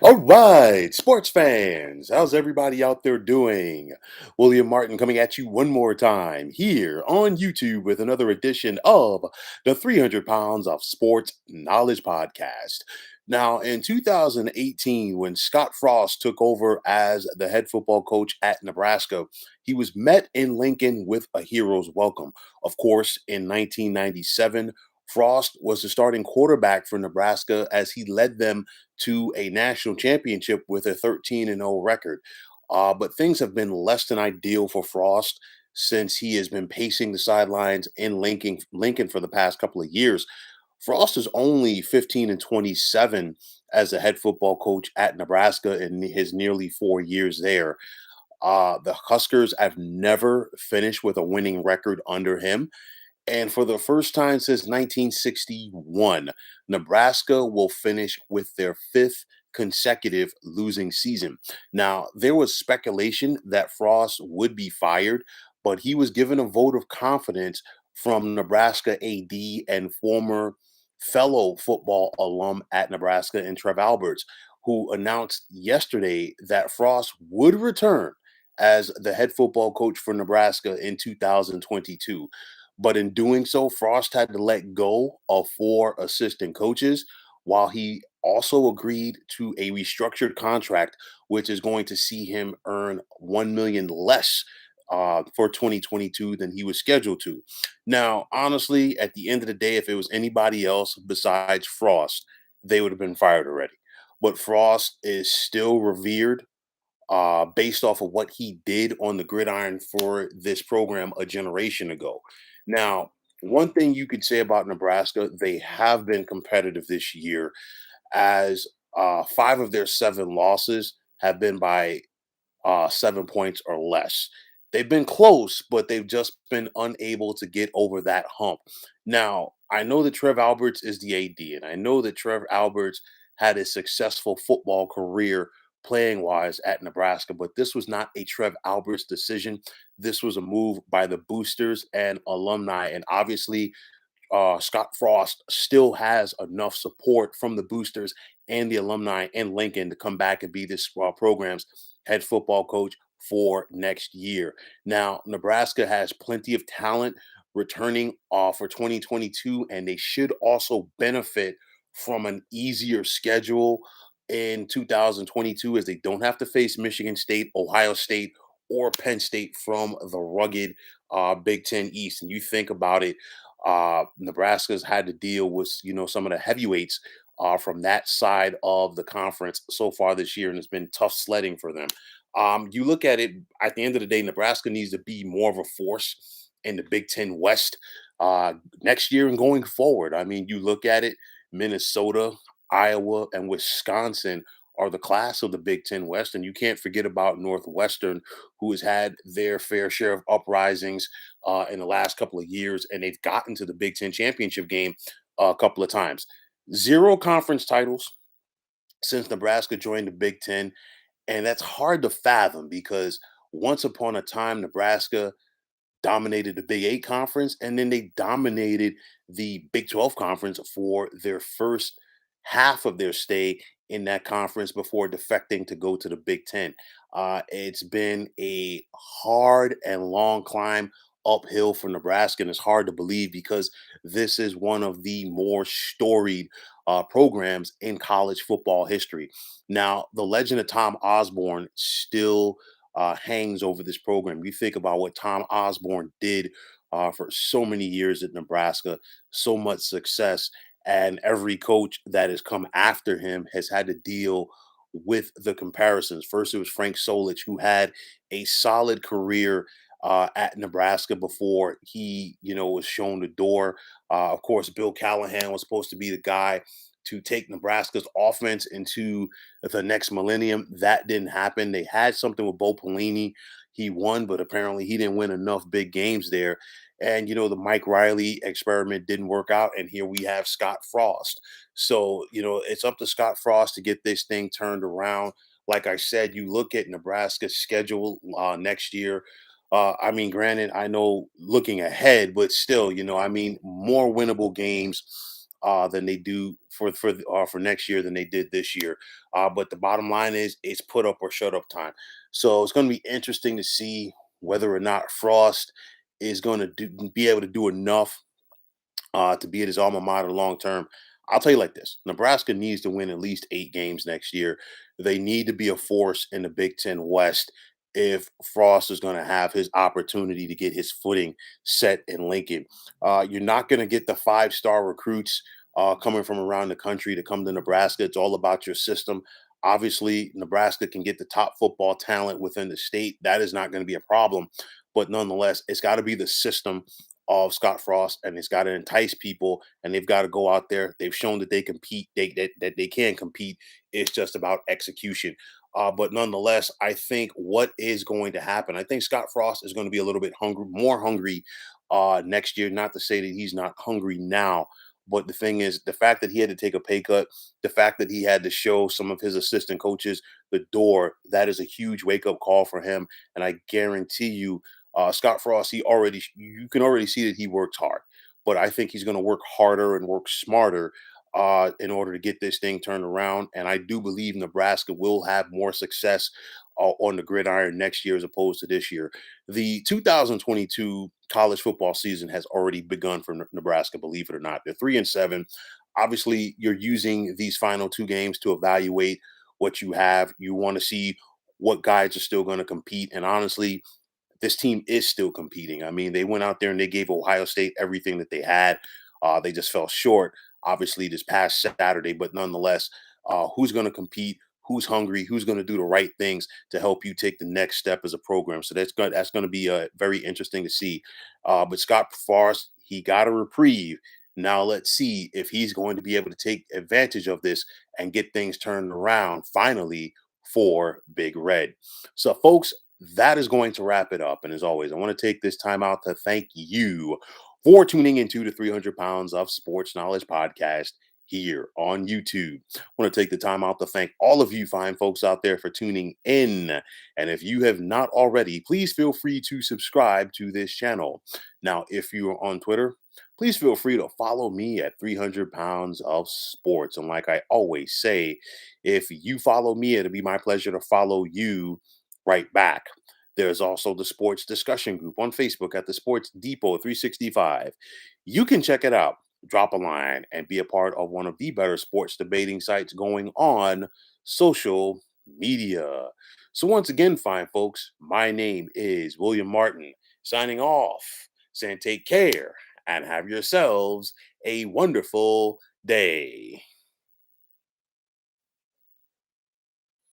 All right, sports fans, how's everybody out there doing? William Martin coming at you one more time here on YouTube with another edition of the 300 Pounds of Sports Knowledge Podcast. Now, in 2018, when Scott Frost took over as the head football coach at Nebraska, he was met in Lincoln with a hero's welcome. Of course, in 1997, Frost was the starting quarterback for Nebraska as he led them to a national championship with a 13-0 record. But things have been less than ideal for Frost since he has been pacing the sidelines in Lincoln for the past couple of years. Frost is only 15-27 as a head football coach at Nebraska in his nearly 4 years there. The Huskers have never finished with a winning record under him. And for the first time since 1961, Nebraska will finish with their fifth consecutive losing season. Now, there was speculation that Frost would be fired, but he was given a vote of confidence from Nebraska AD and former fellow football alum at Nebraska and Trev Alberts, who announced yesterday that Frost would return as the head football coach for Nebraska in 2022. But in doing so, Frost had to let go of four assistant coaches while he also agreed to a restructured contract, which is going to see him earn 1 million less for 2022 than he was scheduled to. Now, honestly, at the end of the day, if it was anybody else besides Frost, they would have been fired already. But Frost is still revered based off of what he did on the gridiron for this program a generation ago. Now, one thing you could say about Nebraska, they have been competitive this year, as five of their seven losses have been by 7 points or less. They've been close, but they've just been unable to get over that hump. Now, I know that Trev Alberts is the AD, and I know that Trev Alberts had a successful football career playing wise at Nebraska, but this was not a Trev Alberts decision. This was a move by the boosters and alumni. And obviously, Scott Frost still has enough support from the boosters and the alumni in Lincoln to come back and be this program's head football coach for next year. Now, Nebraska has plenty of talent returning for 2022, and they should also benefit from an easier schedule in 2022 as they don't have to face Michigan State, Ohio State, or Penn State from the rugged Big Ten East. And you think about it, Nebraska's had to deal with some of the heavyweights from that side of the conference so far this year, and it's been tough sledding for them. You look at it at the end of the day, Nebraska needs to be more of a force in the Big Ten West next year and going forward. I mean, you look at it, Minnesota, Iowa, and Wisconsin are the class of the Big Ten West, and you can't forget about Northwestern, who has had their fair share of uprisings in the last couple of years, and they've gotten to the Big Ten championship game a couple of times. Zero conference titles since Nebraska joined the Big Ten, and that's hard to fathom because once upon a time, Nebraska dominated the Big Eight conference, and then they dominated the Big 12 conference for their first half of their stay in that conference before defecting to go to the Big Ten. It's been a hard and long climb uphill for Nebraska, and it's hard to believe because this is one of the more storied programs in college football history. Now, the legend of Tom Osborne still hangs over this program. You think about what Tom Osborne did for so many years at Nebraska, so much success, and every coach that has come after him has had to deal with the comparisons. First, it was Frank Solich, who had a solid career at Nebraska before he, was shown the door. Of course, Bill Callahan was supposed to be the guy to take Nebraska's offense into the next millennium. That didn't happen. They had something with Bo Pelini. He won, but apparently he didn't win enough big games there. And the Mike Riley experiment didn't work out. And here we have Scott Frost. So, it's up to Scott Frost to get this thing turned around. Like I said, you look at Nebraska's schedule next year. I mean, granted, I know looking ahead, but still, I mean, more winnable games. than they do for next year than they did this year. But the bottom line is it's put up or shut up time. So it's going to be interesting to see whether or not Frost is going to be able to do enough to be at his alma mater long term. I'll tell you like this: Nebraska needs to win at least 8 games next year. They need to be a force in the Big Ten West if Frost is going to have his opportunity to get his footing set in Lincoln. You're not going to get the 5-star recruits coming from around the country to come to Nebraska. It's all about your system. Obviously, Nebraska can get the top football talent within the state. That is not going to be a problem. But nonetheless, it's got to be the system of Scott Frost, and it's got to entice people, and they've got to go out there. They've shown that they compete, that they can compete. It's just about execution. But nonetheless, I think what is going to happen, I think Scott Frost is going to be a little bit hungry, more hungry next year. Not to say that he's not hungry now, but the thing is, the fact that he had to take a pay cut, the fact that he had to show some of his assistant coaches the door, that is a huge wake up call for him. And I guarantee you, Scott Frost, you can already see that he works hard, but I think he's going to work harder and work smarter in order to get this thing turned around. And I do believe Nebraska will have more success on the gridiron next year as opposed to this year. The 2022 college football season has already begun for Nebraska. Believe it or not, they're 3-7. Obviously, you're using these final 2 games to evaluate what you have. You want to see what guys are still going to compete, and honestly, this team is still competing. I mean, they went out there and they gave Ohio State everything that they had. They just fell short, obviously, this past Saturday. But nonetheless, who's going to compete? Who's hungry? Who's going to do the right things to help you take the next step as a program? So that's going to be very interesting to see. But Scott Frost, he got a reprieve. Now let's see if he's going to be able to take advantage of this and get things turned around finally for Big Red. So, folks, that is going to wrap it up. And as always, I want to take this time out to thank you for tuning into the 300 Pounds of Sports Knowledge podcast here on YouTube. I want to take the time out to thank all of you fine folks out there for tuning in. And if you have not already, please feel free to subscribe to this channel. Now, if you are on Twitter, please feel free to follow me at 300 Pounds of Sports. And like I always say, if you follow me, it'll be my pleasure to follow you right back. There's also the sports discussion group on Facebook at the Sports Depot 365. You can check it out, drop a line, and be a part of one of the better sports debating sites going on social media. So, once again, fine folks, my name is William Martin, signing off, saying take care and have yourselves a wonderful day.